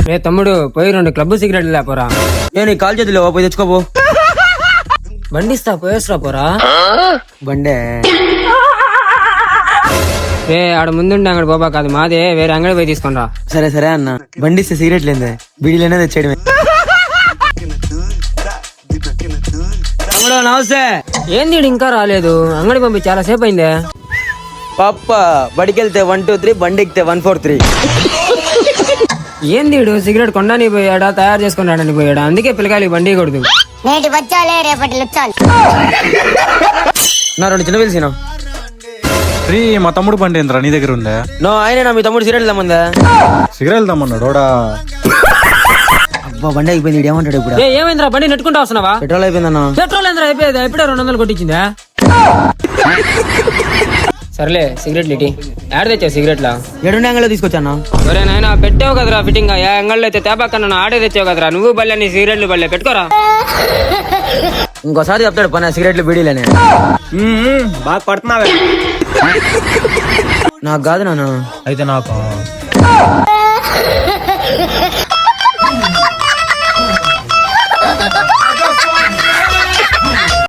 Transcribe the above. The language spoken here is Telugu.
రే తమ్ముడు పోయి 2 క్లబ్ సిగరెట్లు లేపోరా. ఏ నీ కాల్ చేతులు పోయి తెచ్చుకోపో. బండిస్తా పోయేస్తా పోరా. బండే రే ఆడ ముందుండే అంగడి బాబా కాదు మాదే, వేరే అంగడి పోయి తీసుకుని రా. సరే సరే అన్న. బండిస్తే సిగరెట్ లేదే బీడీలైనా తెచ్చేయడమే. తమ్ముడు నమస్తే. ఏంది ఈడు ఇంకా రాలేదు? అంగడి పంపి చాలా సేపు అయిందే. పాప బడికెళ్తే 1 2 3 బండి ఎక్కితే 1 4 3. ఏంది ఈడు సిగరెట్ కొండని పోయాడా తయారు చేసుకుని రాడని పోయాడా? అందుకే పిల్లకాయలు బండి కొడదు. నేటి వచ్చాలే రేపటి లుచ్చాలి. నా 2 చిన్న పిలిచిన మా తమ్ముడు బండి ఏంద్రా నీ దగ్గర ఉందా? నో ఆయన మీ తమ్ముడు సిగరెట్ తమ్ముందా? సిగరెట్ తమ్మన్నాడు. అబ్బా బండి అయిపోయింది. ఇడు ఏమంటాడు ఇప్పుడు? ఏమైందిరా బండి నెట్టుకుంటా వస్తున్నావా? పెట్రోల్ అయిపోయిందన్న. పెట్రోల్ ఏంద్రా అయిపోయేది? ఇప్పుడే 200 కొట్టించిందా? సర్లే సిగరెట్ ఇటీ. యాడ్ తెచ్చావు సిగరెట్లా? 7 అంగల్లో తీసుకొచ్చాను. ఒరే నాయన పెట్టావు కదరా ఫిట్టింగ్. ఏ అంగళ్ళు అయితే తేపాకన్నా ఆడే తెచ్చావు కదరా. నువ్వు బల్లే నీ సిగరెట్లు బల్లే పెట్టుకోరా. ఇంకోసారి చెప్తాడు పని సిగరెట్లు బీడీలనే. బాగా పడుతున్నావే. నాకు కాదు నాన్న. అయితే నాకు